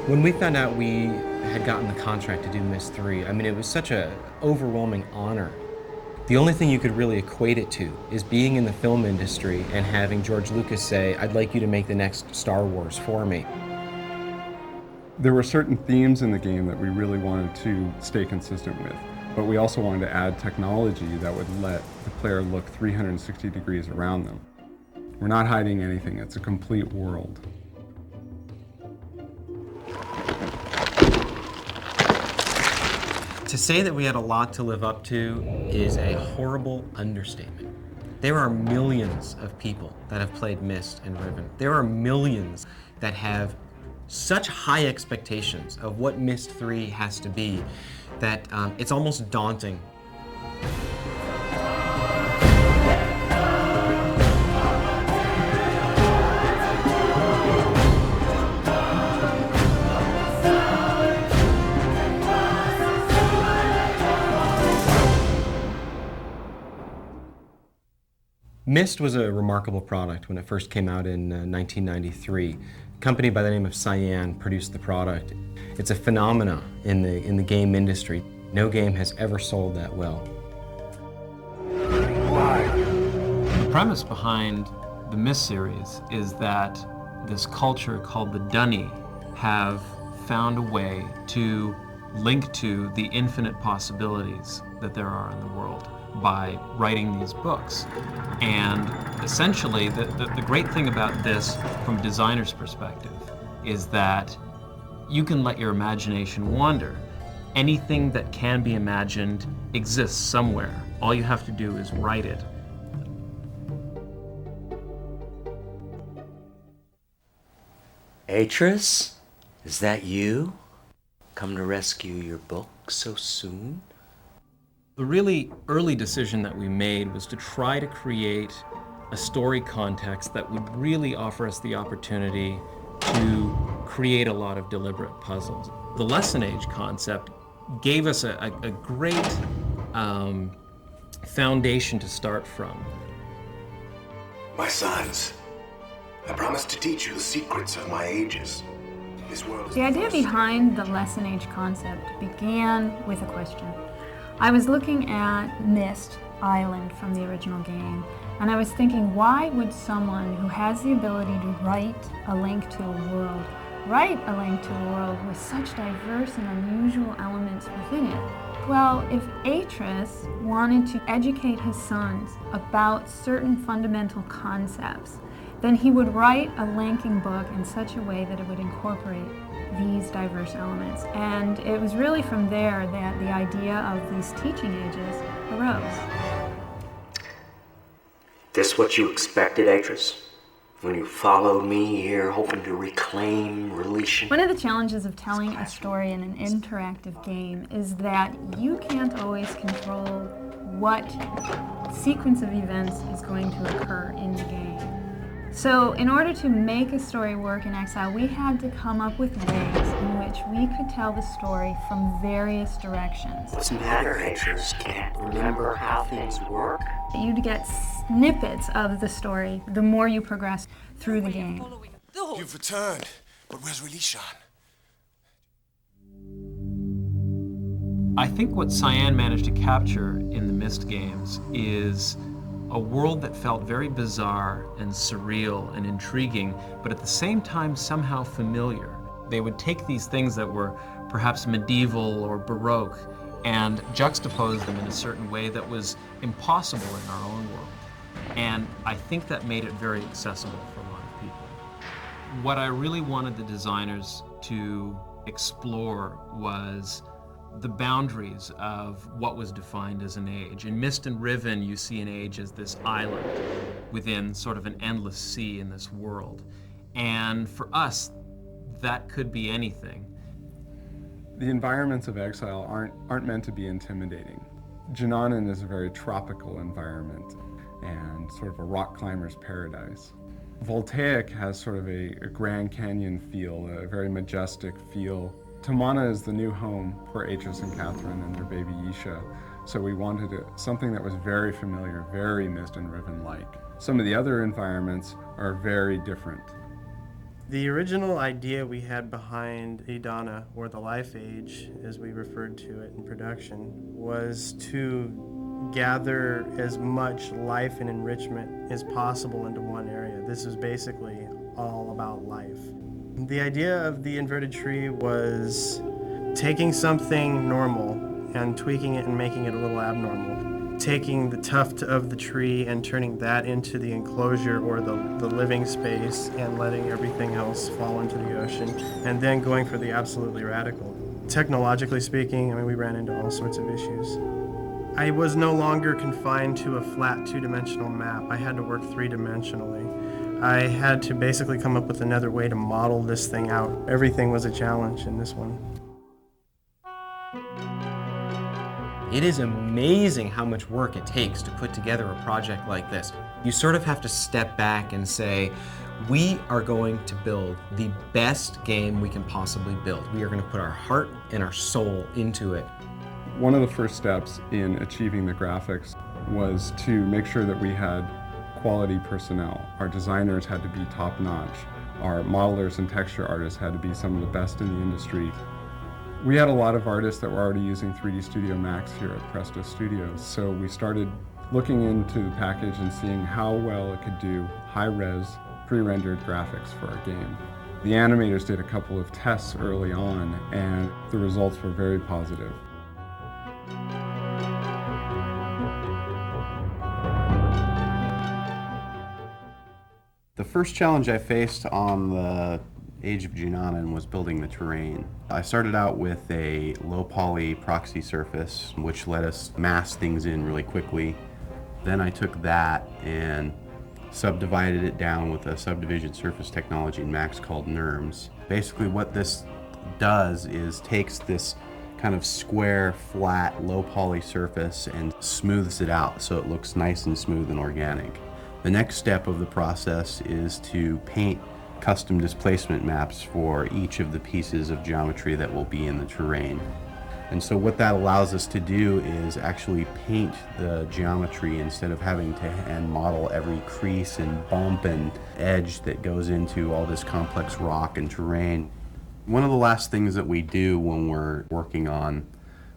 When we found out we had gotten the contract to do Myst 3, I mean, it was such an overwhelming honor. The only thing you could really equate it to is being in the film industry and having George Lucas say, "I'd like you to make the next Star Wars for me." There were certain themes in the game that we really wanted to stay consistent with, but we also wanted to add technology that would let the player look 360 degrees around them. We're not hiding anything, it's a complete world. To say that we had a lot to live up to is a horrible understatement. There are millions of people that have played Myst and Riven. There are millions that have such high expectations of what Myst 3 has to be that it's almost daunting. Myst was a remarkable product when it first came out in 1993. A company by the name of Cyan produced the product. It's a phenomena in the game industry. No game has ever sold that well. The premise behind the Myst series is that this culture called the Dunny have found a way to link to the infinite possibilities that there are in the world by writing these books. And essentially, the great thing about this from a designer's perspective is that you can let your imagination wander. Anything that can be imagined exists somewhere. All you have to do is write it. Atris, is that you? Come to rescue your book so soon? The really early decision that we made was to try to create a story context that would really offer us the opportunity to create a lot of deliberate puzzles. The lesson age concept gave us a great foundation to start from. My sons, I promise to teach you the secrets of my ages. This world is the idea behind the lesson age concept began with a question. I was looking at Myst Island from the original game, and I was thinking, why would someone who has the ability to write a link to a world with such diverse and unusual elements within it? Well, if Atris wanted to educate his sons about certain fundamental concepts, then he would write a linking book in such a way that it would incorporate these diverse elements. And it was really from there that the idea of these teaching ages arose. This what you expected, Atris? When you followed me here hoping to reclaim relation? One of the challenges of telling a story in an interactive game is that you can't always control what sequence of events is going to occur in the game. So in order to make a story work in Exile, we had to come up with ways in which we could tell the story from various directions. What's the matter, Atris? Can't remember how things work? You'd get snippets of the story the more you progress through the game. You've returned, but where's Relishan? I think what Cyan managed to capture in the Myst games is a world that felt very bizarre and surreal and intriguing, but at the same time somehow familiar. They would take these things that were perhaps medieval or Baroque and juxtapose them in a certain way that was impossible in our own world. And I think that made it very accessible for a lot of people. What I really wanted the designers to explore was the boundaries of what was defined as an age. In Myst and Riven, you see an age as this island within sort of an endless sea in this world. And for us, that could be anything. The environments of Exile aren't meant to be intimidating. Jananan is a very tropical environment and sort of a rock climber's paradise. Voltaic has sort of a Grand Canyon feel, a very majestic feel. Tamana is the new home for Atris and Catherine and their baby Yisha, so we wanted something that was very familiar, very Myst and Riven-like. Some of the other environments are very different. The original idea we had behind Edana, or the Life Age, as we referred to it in production, was to gather as much life and enrichment as possible into one area. This is basically all about life. The idea of the inverted tree was taking something normal and tweaking it and making it a little abnormal. Taking the tuft of the tree and turning that into the enclosure or the living space and letting everything else fall into the ocean, and then going for the absolutely radical. Technologically speaking, I mean, we ran into all sorts of issues. I was no longer confined to a flat two-dimensional map. I had to work three-dimensionally. I had to basically come up with another way to model this thing out. Everything was a challenge in this one. It is amazing how much work it takes to put together a project like this. You sort of have to step back and say, we are going to build the best game we can possibly build. We are going to put our heart and our soul into it. One of the first steps in achieving the graphics was to make sure that we had quality personnel. Our designers had to be top-notch. Our modelers and texture artists had to be some of the best in the industry. We had a lot of artists that were already using 3D Studio Max here at Presto Studios, so we started looking into the package and seeing how well it could do high-res, pre-rendered graphics for our game. The animators did a couple of tests early on, and the results were very positive. The first challenge I faced on the Age of Junanan was building the terrain. I started out with a low poly proxy surface, which let us mask things in really quickly. Then I took that and subdivided it down with a subdivision surface technology in Max called NURMS. Basically what this does is takes this kind of square, flat, low poly surface and smooths it out so it looks nice and smooth and organic. The next step of the process is to paint custom displacement maps for each of the pieces of geometry that will be in the terrain. And so what that allows us to do is actually paint the geometry instead of having to hand model every crease and bump and edge that goes into all this complex rock and terrain. One of the last things that we do when we're working on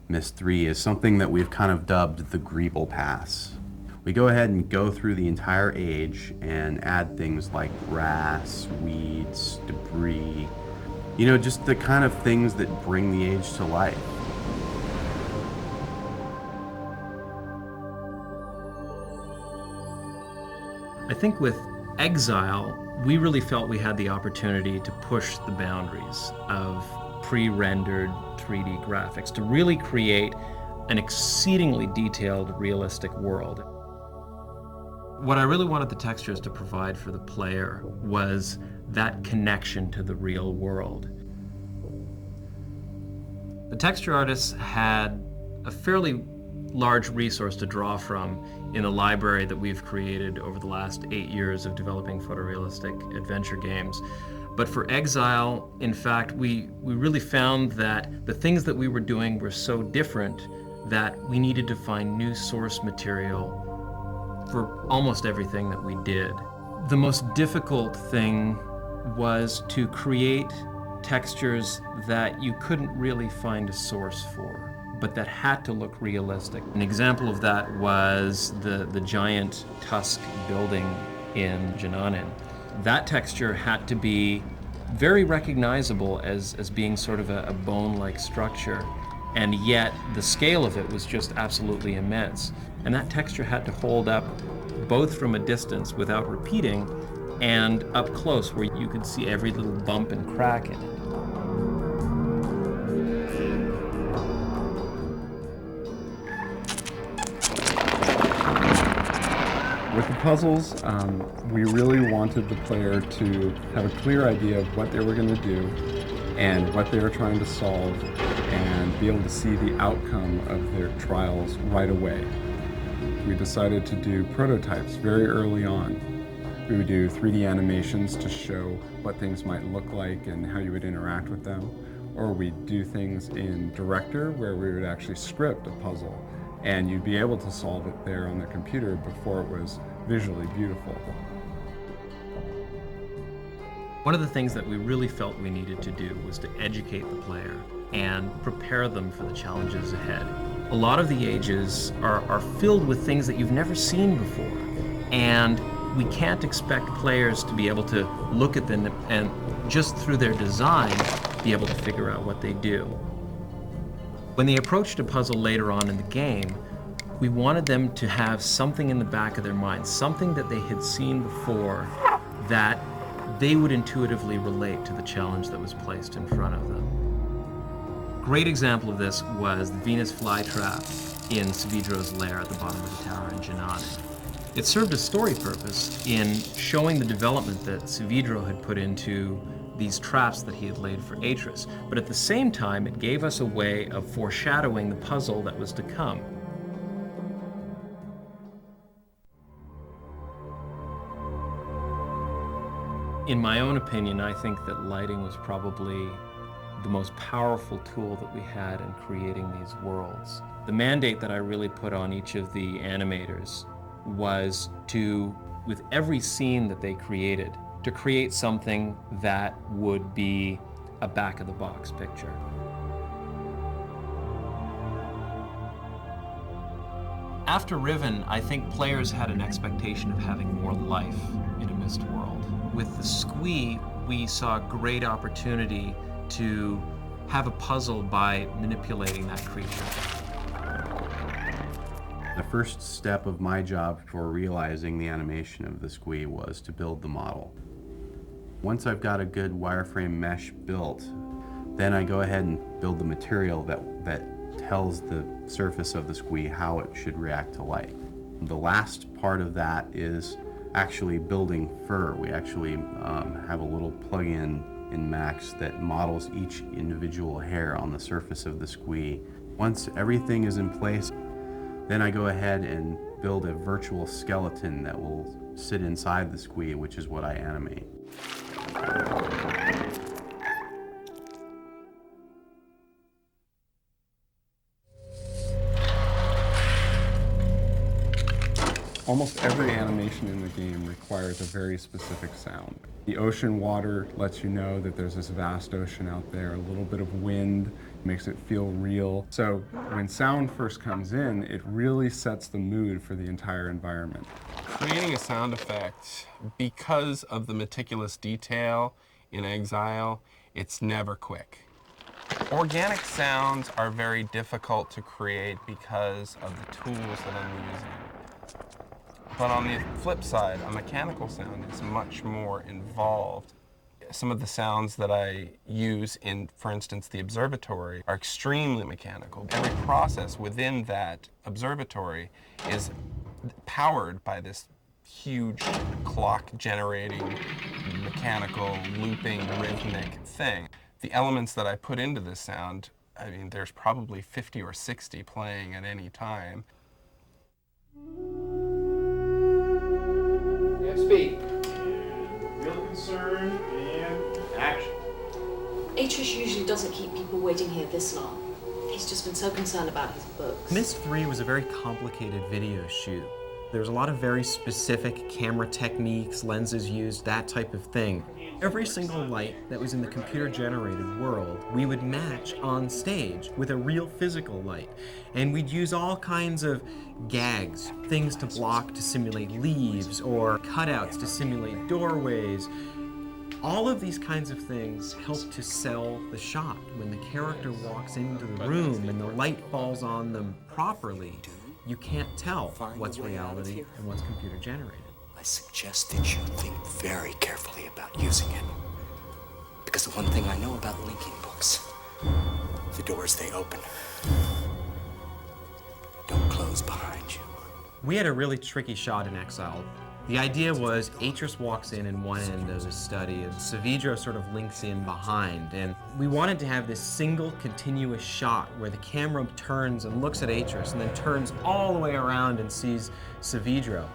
Myst 3 is something that we've kind of dubbed the Greeble Pass. We go ahead and go through the entire age and add things like grass, weeds, debris, just the kind of things that bring the age to life. I think with Exile, we really felt we had the opportunity to push the boundaries of pre-rendered 3D graphics to really create an exceedingly detailed, realistic world. What I really wanted the textures to provide for the player was that connection to the real world. The texture artists had a fairly large resource to draw from in the library that we've created over the last 8 years of developing photorealistic adventure games. But for Exile, in fact, we really found that the things that we were doing were so different that we needed to find new source material for almost everything that we did. The most difficult thing was to create textures that you couldn't really find a source for, but that had to look realistic. An example of that was the giant tusk building in Junanan. That texture had to be very recognizable as being sort of a bone-like structure, and yet the scale of it was just absolutely immense. And that texture had to hold up both from a distance without repeating and up close where you could see every little bump and crack in it. With the puzzles, we really wanted the player to have a clear idea of what they were going to do and what they were trying to solve and be able to see the outcome of their trials right away. We decided to do prototypes very early on. We would do 3D animations to show what things might look like and how you would interact with them. Or we'd do things in Director where we would actually script a puzzle and you'd be able to solve it there on the computer before it was visually beautiful. One of the things that we really felt we needed to do was to educate the player and prepare them for the challenges ahead. A lot of the ages are filled with things that you've never seen before, and we can't expect players to be able to look at them and just through their design be able to figure out what they do. When they approached a puzzle later on in the game, we wanted them to have something in the back of their mind, something that they had seen before that they would intuitively relate to the challenge that was placed in front of them. Great example of this was the Venus flytrap in Savidro's lair at the bottom of the tower in Janane. It served a story purpose in showing the development that Savidro had put into these traps that he had laid for Atris, but at the same time it gave us a way of foreshadowing the puzzle that was to come. In my own opinion, I think that lighting was probably the most powerful tool that we had in creating these worlds. The mandate that I really put on each of the animators was to, with every scene that they created, to create something that would be a back-of-the-box picture. After Riven, I think players had an expectation of having more life in a Myst world. With the Squee, we saw a great opportunity to have a puzzle by manipulating that creature. The first step of my job for realizing the animation of the Squee was to build the model. Once I've got a good wireframe mesh built, then I go ahead and build the material that tells the surface of the Squee how it should react to light. The last part of that is actually building fur. We actually have a little plugin in Max that models each individual hair on the surface of the Squee. Once everything is in place, then I go ahead and build a virtual skeleton that will sit inside the Squee, which is what I animate. Almost every animation in the game requires a very specific sound. The ocean water lets you know that there's this vast ocean out there. A little bit of wind makes it feel real. So when sound first comes in, it really sets the mood for the entire environment. Creating a sound effect, because of the meticulous detail in Exile, it's never quick. Organic sounds are very difficult to create because of the tools that I'm using. But on the flip side, a mechanical sound is much more involved. Some of the sounds that I use in, for instance, the observatory are extremely mechanical. Every process within that observatory is powered by this huge clock-generating, mechanical, looping, rhythmic thing. The elements that I put into this sound, I mean, there's probably 50 or 60 playing at any time. Speed. Real concern and action. Atris usually doesn't keep people waiting here this long. He's just been so concerned about his books. Myst 3 was a very complicated video shoot. There was a lot of very specific camera techniques, lenses used, that type of thing. Every single light that was in the computer-generated world, we would match on stage with a real physical light. And we'd use all kinds of gags, things to block to simulate leaves, or cutouts to simulate doorways. All of these kinds of things help to sell the shot. When the character walks into the room and the light falls on them properly, you can't tell what's reality and what's computer generated. I suggest that you think very carefully about using it. Because the one thing I know about linking books, the doors they open don't close behind you. We had a really tricky shot in Exile. The idea was Atris walks in one end of the study and Savidro sort of links in behind. And we wanted to have this single continuous shot where the camera turns and looks at Atris and then turns all the way around and sees Savidro.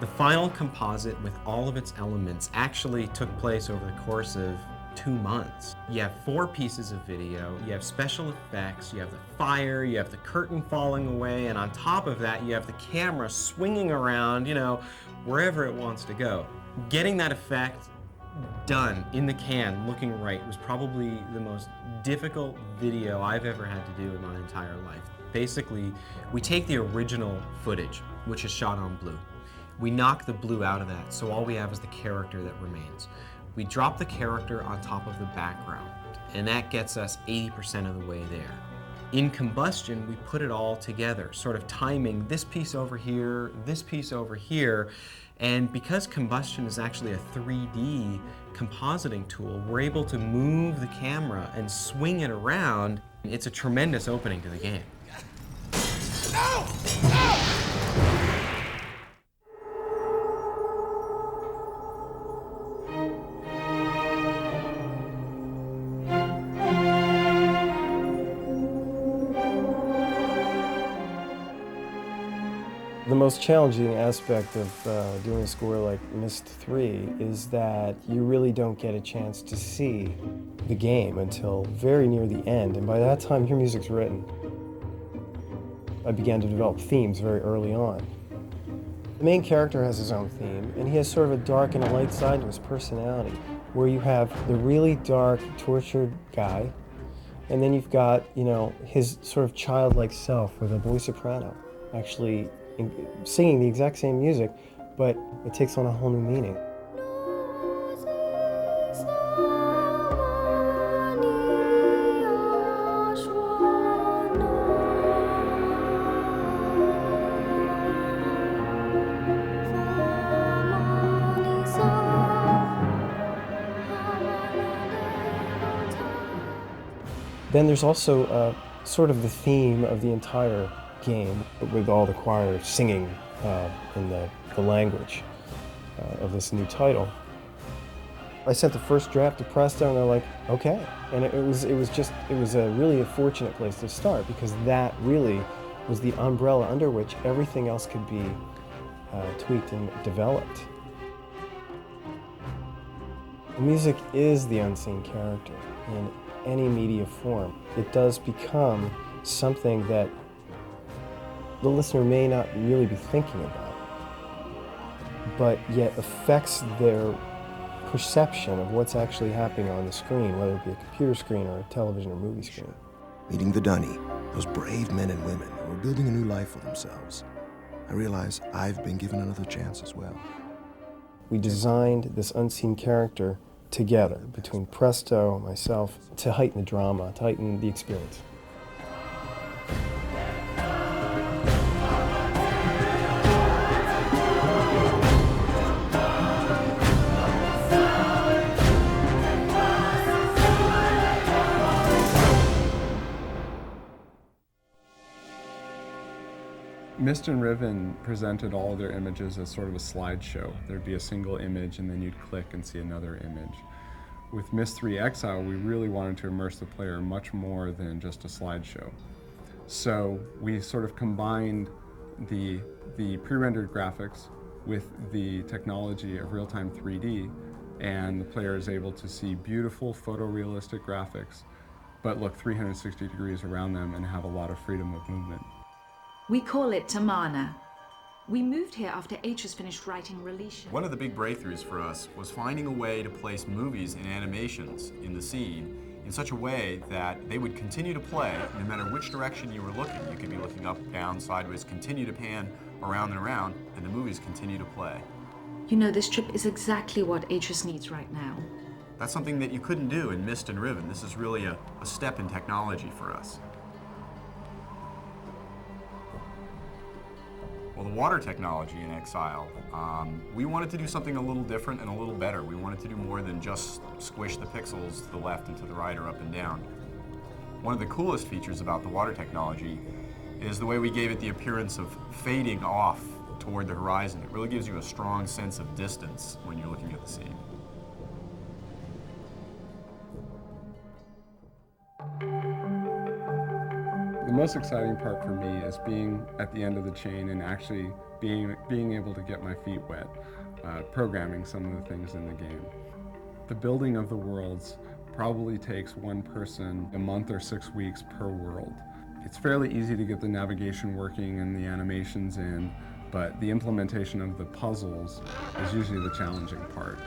The final composite with all of its elements actually took place over the course of 2 months. You have 4 pieces of video, you have special effects, you have the fire, you have the curtain falling away, and on top of that you have the camera swinging around, you know, wherever it wants to go. Getting that effect done, in the can, looking right, was probably the most difficult video I've ever had to do in my entire life. Basically, we take the original footage, which is shot on blue. We knock the blue out of that, so all we have is the character that remains. We drop the character on top of the background, and that gets us 80% of the way there. In combustion, we put it all together, sort of timing this piece over here, this piece over here, and because combustion is actually a 3D compositing tool, we're able to move the camera and swing it around. It's a tremendous opening to the game. No! No! The most challenging aspect of doing a score like Myst 3 is that you really don't get a chance to see the game until very near the end, and by that time your music's written. I began to develop themes very early on. The main character has his own theme, and he has sort of a dark and a light side to his personality, where you have the really dark, tortured guy, and then you've got, you know, his sort of childlike self with a boy soprano, actually singing the exact same music, but it takes on a whole new meaning. Then there's also sort of the theme of the entire game, with all the choir singing in the language of this new title. I sent the first draft to Presto, and they're like, okay. And it was a really fortunate place to start, because that really was the umbrella under which everything else could be tweaked and developed. The music is the unseen character in any media form. It does become something that the listener may not really be thinking about, but yet affects their perception of what's actually happening on the screen, whether it be a computer screen or a television or movie screen. Meeting the Dunny, those brave men and women who are building a new life for themselves, I realize I've been given another chance as well. We designed this unseen character together, between Presto and myself, to heighten the drama, to heighten the experience. Myst and Riven presented all of their images as sort of a slideshow. There'd be a single image and then you'd click and see another image. With Myst 3 Exile, we really wanted to immerse the player much more than just a slideshow. So we sort of combined the pre-rendered graphics with the technology of real-time 3D, and the player is able to see beautiful photorealistic graphics, but look 360 degrees around them and have a lot of freedom of movement. We call it Tamana. We moved here after H has finished writing Release. One of the big breakthroughs for us was finding a way to place movies and animations in the scene in such a way that they would continue to play no matter which direction you were looking. You could be looking up, down, sideways, continue to pan around and around, and the movies continue to play. You know, this trip is exactly what Atris needs right now. That's something that you couldn't do in Myst and Riven. This is really a step in technology for us. Well, the water technology in Exile, we wanted to do something a little different and a little better. We wanted to do more than just squish the pixels to the left and to the right or up and down. One of the coolest features about the water technology is the way we gave it the appearance of fading off toward the horizon. It really gives you a strong sense of distance when you're looking at the scene. The most exciting part for me is being at the end of the chain and actually being able to get my feet wet, programming some of the things in the game. The building of the worlds probably takes one person a month or 6 weeks per world. It's fairly easy to get the navigation working and the animations in, but the implementation of the puzzles is usually the challenging part.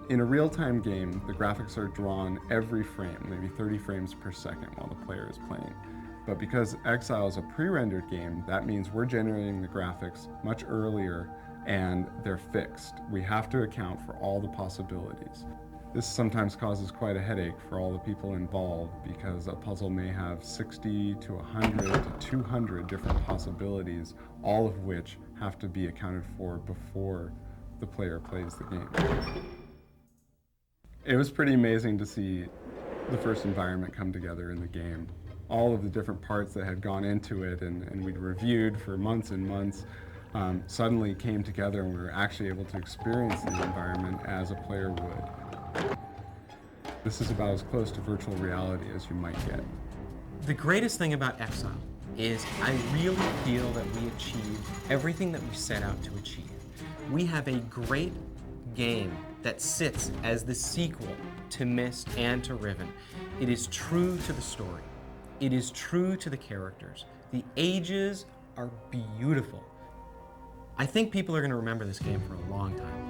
In a real-time game, the graphics are drawn every frame, maybe 30 frames per second while the player is playing. But because Exile is a pre-rendered game, that means we're generating the graphics much earlier and they're fixed. We have to account for all the possibilities. This sometimes causes quite a headache for all the people involved because a puzzle may have 60 to 100 to 200 different possibilities, all of which have to be accounted for before the player plays the game. It was pretty amazing to see the first environment come together in the game. All of the different parts that had gone into it and we'd reviewed for months and months suddenly came together, and we were actually able to experience the environment as a player would. This is about as close to virtual reality as you might get. The greatest thing about Exile is I really feel that we achieved everything that we set out to achieve. We have a great game that sits as the sequel to Myst and to Riven. It is true to the story. It is true to the characters. The ages are beautiful. I think people are going to remember this game for a long time.